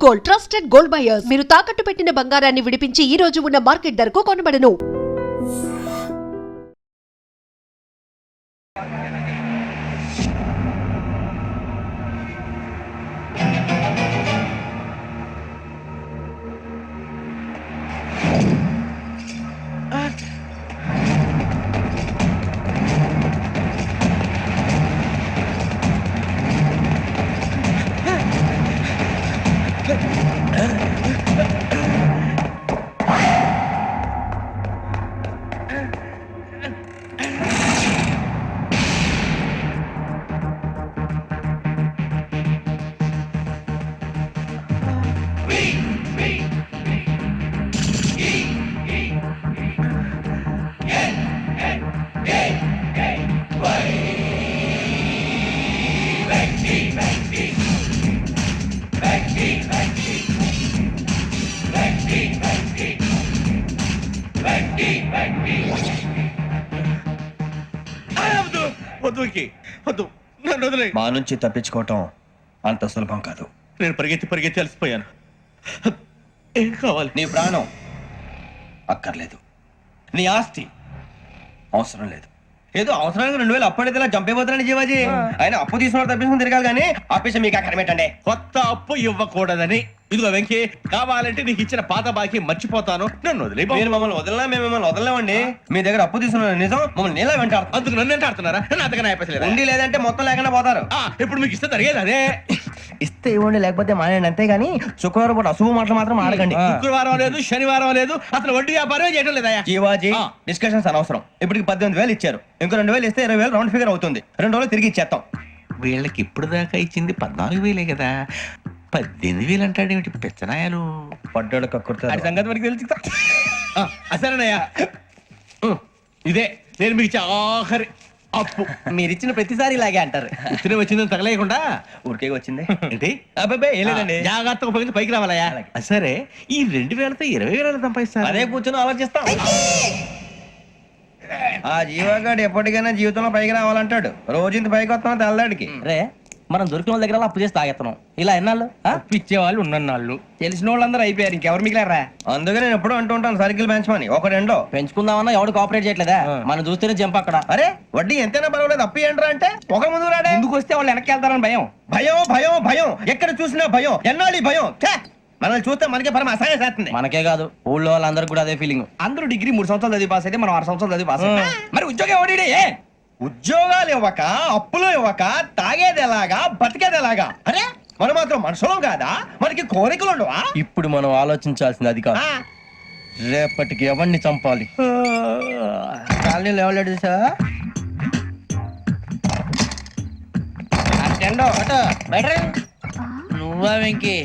Gold, trusted gold buyers. మీరు తాకట్టు పెట్టిన బంగారాన్ని విడిపించి ఈ రోజు ఉన్న మార్కెట్ ధరకు కొనబడను. మా నుంచి తప్పించుకోవటం అంత సులభం కాదు. నేను పరిగెత్తి అలసిపోయాను. ఏం కావాలి? నీ ప్రాణం అక్కర్లేదు, నీ ఆస్తి అవసరం లేదు. ఏదో అవసరానికి 2000 అప్పటిలా చంపేపోతున్నాను జీవాజీ. ఆయన అప్పు తీసుకున్న తప్పించుకుని తిరగాలి కానీ ఆపేసి మీకు అక్కడ పెట్టండి. కొత్త అప్పు ఇవ్వకూడదని. ఇదిగో వెంకీ, కావాలంటే నీకు ఇచ్చిన పాత బాకీ మర్చిపోతాను, నన్ను వదిలే. మీరు మమ్మల్ని వదలనా? మేము మిమ్మల్ని వదలలేమండి. మీ దగ్గర అప్పు తీసుకున్న నిజం మమ్మల్ని నీలా వెంటాడు. అందుకు నన్ను ఎంత ఆడుతున్నారా? నన్ను అంతగా అయిపోలేదు. ఉండి లేదంటే మొత్తం లేకుండా పోతారు. ఇప్పుడు మీకు ఇస్తే జరిగేది అదే. ఇస్తే ఇవ్వండి, లేకపోతే మానేయండి. అంతేగాని శుక్రవారం పూట అశుభ మాటలు మాత్రం ఆడకండి. శుక్రవారం లేదు, శనివారం లేదు, అసలు వడ్డీ వ్యాపారం చేయడం లేదా? జీవాజీ, డిస్కషన్స్ అనవసరం. ఇప్పటికి 18,000 ఇచ్చారు, ఇంకో 2,000 ఇస్తే 20,000 రౌండ్ ఫిగర్ అవుతుంది. 2 రోజులు తిరిగి ఇచ్చేస్తాం. వీళ్ళకి ఇప్పుడు దాకా ఇచ్చింది 14,000 కదా, 18,000 అంటాడేమిటి పెచ్చనాయాలు? పడ్డాడు కక్కుర్తాడు. సంగతి వరకు తెలుసు. అసలేనయ్యా, ఇదే నేను మీకు ఇచ్చే ఆఖరి అప్పు. మీరు ఇచ్చిన ప్రతిసారి ఇలాగే అంటారు. ఇతనే వచ్చిందని తగలేయకుండా ఊరికే వచ్చింది ఏంటి? అబ్బాయి ఏం లేదండి. జాగ్రత్తగా ఉపయోగించి పైకి రావాలయ్యా. సరే, ఈ 2,000తో 20,000 సంపాదిస్తారు. అదే కూర్చొని ఆలోచిస్తాం. ఆ జీవగాడు ఎప్పటికైనా జీవితంలో పైకి రావాలంటాడు. రోజు ఇంత పైకి వస్తాం తెల్లడికి. రే, మనం దొరికిన వాళ్ళ దగ్గర అప్పు చేసి తాగెత్తనం. ఇలా ఎన్నాళ్ళు ఇచ్చే వాళ్ళు ఉన్నన్నాళ్ళు తెలిసిన వాళ్ళందరూ అయిపోయారు, ఇంకెవరు మిగిలారా? అందుకే నేను ఎప్పుడూ అంటూ ఉంటాను, సర్కిల్ బెంచ్ మని ఒక రెండో పెంచుకుందామన్నా ఎవడు కోఆపరేట్ చేయట్లేదా? మనం చూస్తేనే జంప్ అక్కడ. అరే వడ్డీ ఎంతైనా పర్వాలేదు, అప్పు ఏంట్రా అంటే ఒక ముందు రాడే. ముందుకు వస్తే వాళ్ళు వెనక్కి వెళ్తారని భయం. భయం భయం భయం, ఎక్కడ చూసినా భయం. ఎన్నాళ్ళు భయం? మనల్ని చూస్తే మనకే పరమ అసహాయం చేస్తుంది. మనకే కాదు, ఊళ్ళో వాళ్ళందరూ కూడా అదే ఫీలింగ్. అందరూ డిగ్రీ 3 సంవత్సరాలు చదివి పాస్ అయితే మనం 6 సంవత్సరాలు చదివి పాస్ అయ్యాం. మరి ఉద్యోగం ఎవడి? ఉద్యోగాలు ఇవ్వక, అప్పులు ఇవ్వక, తాగేది ఎలాగా, బతికేది ఎలాగా? అరే మనం మాత్రం మనుషులం కాదా? మనకి కోరికలు ఉండవా? ఇప్పుడు మనం ఆలోచించాల్సింది అది కాదు, రేపటికి ఎవరిని చంపాలి. కాలనీలో ఎవరు సార్? నువ్వా వెంకీ?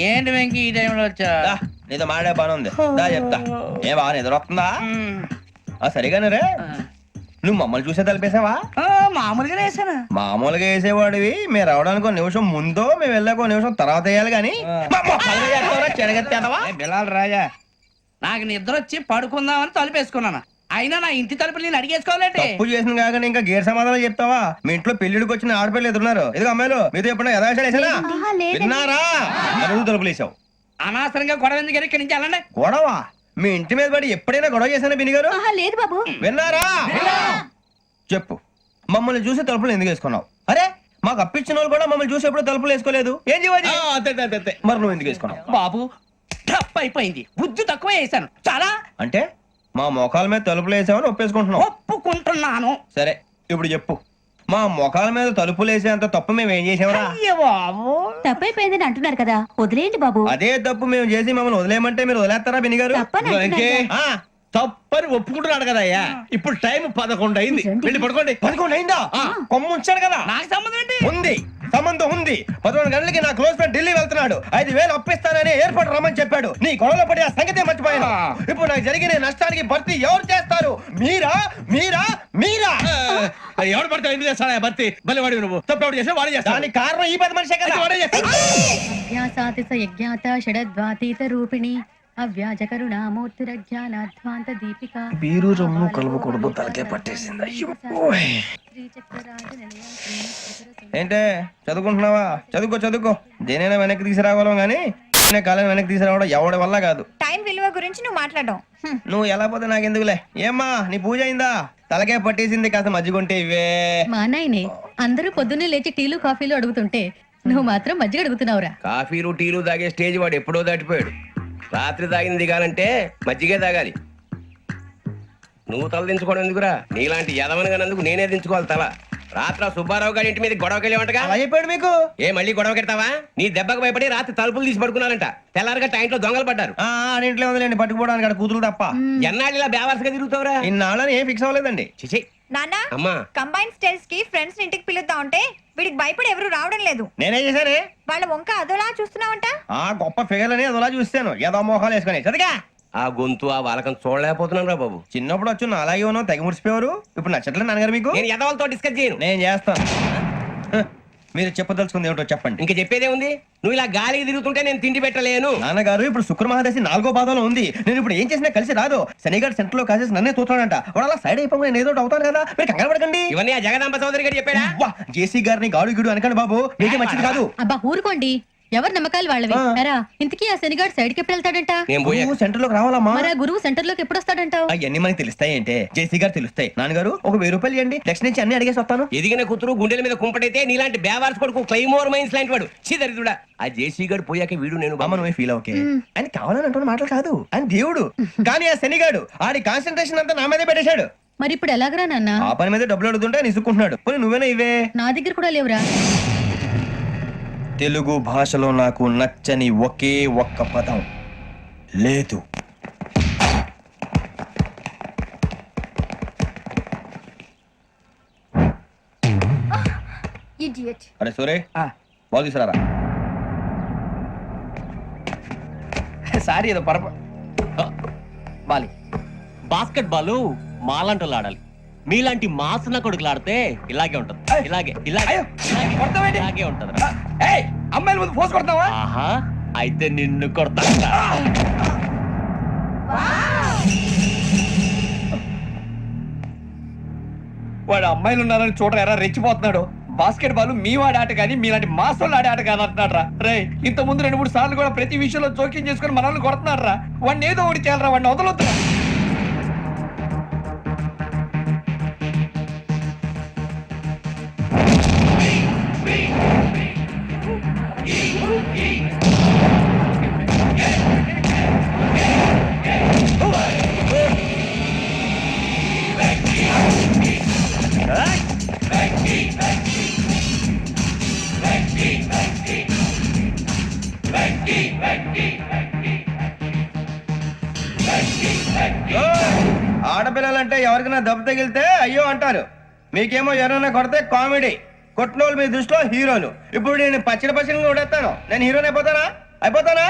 ఏంటి వెంకీ ఈ టైంలో వచ్చా? నీతో మాడే పని ఉంది, దా చెప్తా. ఏ బాగా నిద్ర వస్తుందా? సరిగానే రే, నువ్వు మమ్మల్ని చూసే తలిపేసావా? మామూలుగా వేసాను. మామూలుగా వేసేవాడివి. మీరు రావడానికి 1 నిమిషం ముందో, మేము వెళ్ళాక 1 నిమిషం తర్వాత వేయాలి కానీ బిలాల్ రాజా, నాకు నిద్ర వచ్చి పడుకుందామని తలుపేసుకున్నాను. అయినా నా ఇంటి తలుపులు నేను అడిగేసుకోవాలంటే తప్పు చేసిన కాక ఇంకా గేర్ సమాధానం చెప్తావా? మీ ఇంట్లో పెళ్లిడికి వచ్చిన ఆడపిల్లలు ఎదురున్నారు. ఇదిగో అమ్మాయిలు, మీతో ఎప్పుడైనా యథాశాలు వేసానా? విన్నారా? తలుపులు వేసావు. అనవసరంగా గొడవ ఎందుకు ఇక్కడి నుంచి వెళ్ళండి. గొడవ? మీ ఇంటి మీద పడి ఎప్పుడైనా గొడవ చేశానా బిని గారు? లేదు బాబు. విన్నారా? చెప్పు, మమ్మల్ని చూసి తలుపులు ఎందుకు వేసుకున్నావు? అరే మాకు అప్పించిన వాళ్ళు కూడా మమ్మల్ని చూసి ఎప్పుడు తలుపులు వేసుకోలేదు. ఏం చేయాలి? మరి నువ్వు ఎందుకు వేసుకున్నావు? బాబు టప్ అయిపోయింది, బుద్ధి తక్కువ వేసాను చాలా. అంటే మా మొఖాల మీద తలుపులు వేసామని ఒప్పేసుకుంటున్నావు? ఒప్పుకుంటున్నాను. సరే ఇప్పుడు చెప్పు, మా మొఖాల మీద తలుపులు వేసేంత తప్పు మేము ఏం చేసామరా? అయ్యో బాబు, తప్పైపోయిందని అంటున్నారు కదా, వదిలేయండి బాబు. అదే తప్పు మేము చేసి మమ్మల్ని వదిలేయమంటే మీరు వదిలేస్తారా బిని గారు? తప్పని ఒప్పుకుంటున్నాడు కదా అయ్యా. ఇప్పుడు టైం 11 అయింది, వెళ్ళి పడుకోండి. 11 అయిందా? కొమ్ము ఉంచాడు కదా. నాకు సంబంధం ఏంటి? ఉంది, సంబంధం ఉంది. 11 గంటలకి నా క్లోజ్ ఫ్రెండ్ ఢిల్లీ వెళ్తున్నాడు. 5,000 అప్పిస్తానని ఎయిర్పోర్ట్ రమ్మని చెప్పాడు. నీ గొడవలో పడి ఆ సంగతే మర్చిపోయాను. ఇప్పుడు నాకు జరిగిన నష్టానికి భర్తీ ఎవరు చేస్తారు? మీరా మీరా మీరా? ఎవడు పడితే ఎందుకు చేస్తాడా భర్తీ? మళ్ళీ వాడి నువ్వు తప్పు ఎవడు చేసా వాడే చేస్తా. దానికి కారణం ఈ 10 మనిషే కదా. వాడే చేస్తాడు. రూపిణి అవ్యాజ కరుణామూర్తిరజ్ఞానాధ్వాంత దీపిక. బీరు రమ్ము కలుపుకూడదు, తలకే పట్టేసింది. ఏంటే చదువుకుంటున్నావా? చదువుకో చదువుకో, దేనైనా వెనక్కి తీసుకురావాలం గానీ వెంటనే కాలం వెనక్కి తీసుకురావడం ఎవడి వల్ల కాదు. టైం విలువ గురించి నువ్వు మాట్లాడడం నువ్వు ఎలా పోతే నాకెందుకులే. ఏమ్మా నీ పూజ అయిందా? తలకే పట్టేసింది, కాస్త మజ్జిగుంటే ఇవే. మా నాయనే అందరూ పొద్దున్నే లేచి టీలు కాఫీలు అడుగుతుంటే నువ్వు మాత్రం మజ్జిగ అడుగుతున్నావురా. కాఫీలు టీలు తాగే స్టేజ్ వాడు ఎప్పుడో దాటిపోయాడు. రాత్రి తాగింది దిగాలంటే మజ్జిగే తాగాలి. నువ్వు తల దించుకోవడం ఎందుకురా? నీలాంటి యదవనగానందుకు నేనే దించుకోవాలి తల. రాత్రి సుబ్బారావు గారి ఇంటి మీద గొడవకి వెళ్ళేవంటగా. అలా చెప్పాడు మీకు? ఏ మళ్ళీ గొడవ కెడతావా? నీ దెబ్బకు భయపడి రాత్రి తలుపులు తీసి పడుకున్నారంట. తెల్లారగా టైంట్లో దొంగలు పడ్డారు. ఆడింట్లో ఉందిలేండి, పట్టుకుపోవడానికి అక్కడ కూతురు తప్ప. ఎన్నాళ్ళు ఇలా బేవర్స్గా తిరుగుతావురా? ఇన్నాళ్ళని ఏం ఫిక్స్ అవ్వలేదండి. చిచి నాన్న అమ్మా. కంబైన్ స్టైల్స్ కి ఫ్రెండ్స్ ఇంటికి పిలుద్దాం అంటే వీడికి భయపడి ఎవరు రావడం లేదు. నేనే చేశానే. వాళ్ళ వంక అదోలా చూస్తున్నావంట. గొప్ప ఫిగర్ అని అదోలా చూస్తాను, ఏదో మోహాలు వేసుకొని చదిగా. ఆ గొంతు ఆ వాలకం చూడలేకపోతున్నాను రా బాబు. చిన్నప్పుడు వచ్చి నా అలాగే ఉన్నావు, తెగ ముడిచిపోయారు. ఇప్పుడు నచ్చట్లేదు నాన్నగారు మీకు? నేను యదవలతో డిస్కస్ చేయను. నేను చేస్తాను. మీరు చెప్పదలుచుకుంది ఏమిటో చెప్పండి. ఇంక చెప్పేదే ఉంది. నువ్వు ఇలా గాలికి తిరుగుతుంటే నేను తిండి పెట్టలేను. నాన్నగారు ఇప్పుడు శుక్ర మహాదశి 4వ పాదంలో ఉంది. నేను ఇప్పుడు ఏం చేసినా కలిసి రాదు. శనిగారు సెంటర్ లో కాసేసి నన్నే చూస్తాడంట. వాడు అలా సైడ్ అయిపోయి నేను ఏదో ఒకటి అవుతాను కదా, మీరు కంగారు పడకండి. ఇవన్నీ ఆ జగదాంబ చౌదరి గారు చెప్పాడా? జేసీ గారిని గాడు గిడు అనకండి బాబు, మీకే మంచిది కాదు. అబ్బా ఊరుకోండి, ఎవరి నమ్మకాలు వాళ్ళవి. ఎరా ఇంతకీ ఆ శనిగాడు సైడ్కి ఎప్పుడు వెళ్తాడంట? నేను పోయా. సెంటర్ లోకి రావాలమ్మా. మరి ఆ గురువు సెంటర్ లోకి ఎప్పుడు వస్తాడంటావు? అవన్నీ మనకి తెలుస్తాయి అంటే జేసీ గారు తెలుస్తాయి. నాన్నగారు ఒక 1000 రూపాయలు ఇవ్వండి, నెక్స్ట్ నుంచి అన్ని అడిగేసి వస్తాను. ఎదిగిన కూతురు గుండెల మీద కుంపటైతే నీలాంటి బేవార్స్ కొడుకు క్లైమోర్ మైన్స్ లాంటి వాడు చీదరిదుడా. ఆ జేసీ గారు పోయాక వీడు నేను అమ్మ నువ్వే ఫీల్ ఓకే. ఆయన కావాలని అంటున్న మాటలు కాదు, ఆయన దేవుడు. కానీ ఆ శనిగాడు ఆడి కాన్సన్ట్రేషన్ అంతా నా మీదే పెట్టేశాడు. మరి ఇప్పుడు ఎలాగరా నాన్న? ఆ పని మీద డబ్బులు అడుగుతుంటే నిసుకుంటున్నాడు. పోనీ నువ్వేనా ఇవే? నా దగ్గర కూడా లేవురా. తెలుగు భాషలో నాకు నచ్చని ఒకే ఒక్క పదం లేదు. అరే సూరే, బాల్ తీసుకురారా. సారీ ఏదో పరప బాలి. బాస్కెట్ బాల్ మాలాంటి ఆడాలి. మీలాంటి మాసన కొడుకులు ఆడితే ఇలాగే ఉంటది. ఇలాగే ఇలాగే ఇలాగే ఉంటది. అమ్మాయిల ముందు ఫోర్స్ కొడతావా? ఆహా, అయితే నిన్ను కొడతా. వాడు అమ్మాయిలు ఉన్నారని చూడరా ఎరా రెచ్చిపోతున్నాడు. బాస్కెట్ బాల్ మీ వాడి ఆట కానీ మీలాంటి మాసోళ్ళు ఆడే ఆట కాదు అంటున్నాడు రా. రే ఇంత ముందు 2-3 సార్లు కూడా ప్రతి విషయంలో జోక్యం చేసుకుని మనల్ని కొడుతున్నాడు రా. వాడిని ఏదో ఒకటి చేయాలరా, వాడిని వదలొద్దు. ఆడపిల్లలంటే ఎవరికైనా దెబ్బ తగిలితే అయ్యో అంటారు, మీకేమో ఎవరైనా కొడితే కామెడీ. కొట్టినోళ్ళు మీ దృష్టిలో హీరోలు. ఇప్పుడు నేను పచ్చడి పచ్చడిగా కొడేస్తాను, నేను హీరోని అయిపోతానా? అయిపోతానా?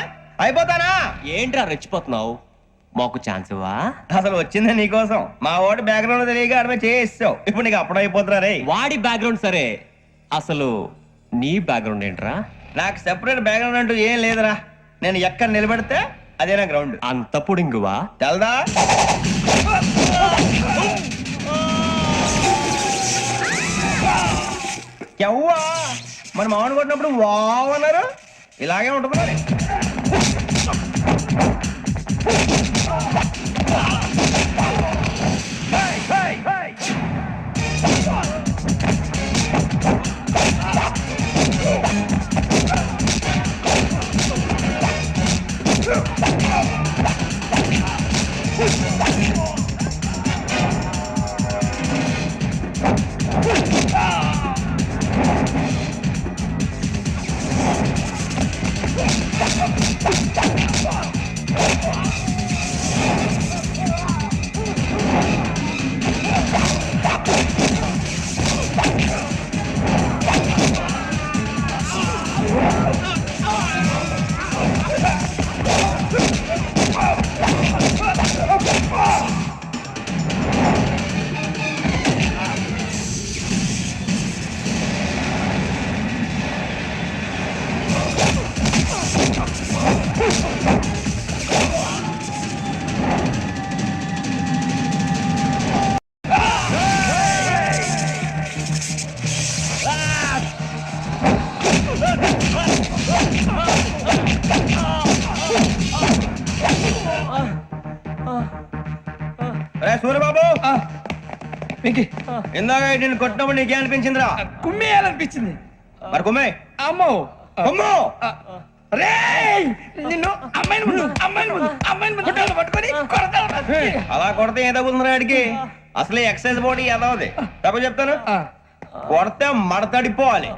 అయిపోతానా? ఏంట్రా రెచ్చిపోతున్నావు? మాకు ఛాన్స్ ఇవ్వా? అసలు వచ్చిందే నీకోసం. మా ఓటు బ్యాక్గ్రౌండ్ తెలియక అడమే చేసావు. ఇప్పుడు నీకు అప్పుడు అయిపోతున్నా రే. వాడి బ్యాక్గ్రౌండ్ సరే, అసలు నీ బ్యాక్గ్రౌండ్ ఏంట్రా? నాకు సెపరేట్ బ్యాక్గ్రౌండ్ అంటూ ఏం లేదురా. నేను ఎక్కడ నిలబెడితే అదే నా గ్రౌండ్. అంత పుడింగువా? తెల్దా? ఎవ్వా మన మామిడి కొట్టినప్పుడు వావ్ అన్నారు, ఇలాగే ఉంటుంది మరి. సూర్యబాబు వెంకీ ఇందాక నేను కొట్టినప్పుడు నీకే అనిపించిందిరా? కుమ్మేయాలనిపించింది. మరి కుమ్మే. అమ్మో కుమ్ము. రేయ్ నిన్ను అమ్మాయిని ముందు పట్టుకొని కొడతాను. అలా కొడితే ఏ తగ్గుతుందిరా ఆడికి? అసలే ఎక్సైజ్ బాడీ ఏదవుది తప్ప చెప్తాను. కొడితే మడతడిపోవాలి.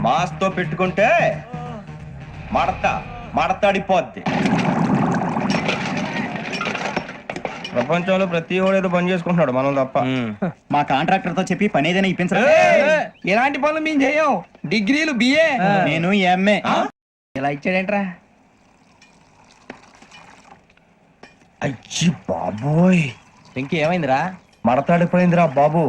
మాస్తో పెట్టుకుంటే మడతడిపోద్ది. ప్రపంచంలో ప్రతి వాడు ఏదో పని చేసుకుంటున్నాడు, మనం తప్ప. మా కాంట్రాక్టర్ తో చెప్పి పని ఏదైనా ఇప్పించరా? ఎలాంటి పనులు మేము చెయ్యం. డిగ్రీలు బిఏ, నేను ఎంఏ. ఇలా ఇచ్చాడేంట్రా? అయ్యి బాబోయ్, ఇంకేమైందిరా? మడతాడిపోయిందిరా బాబు.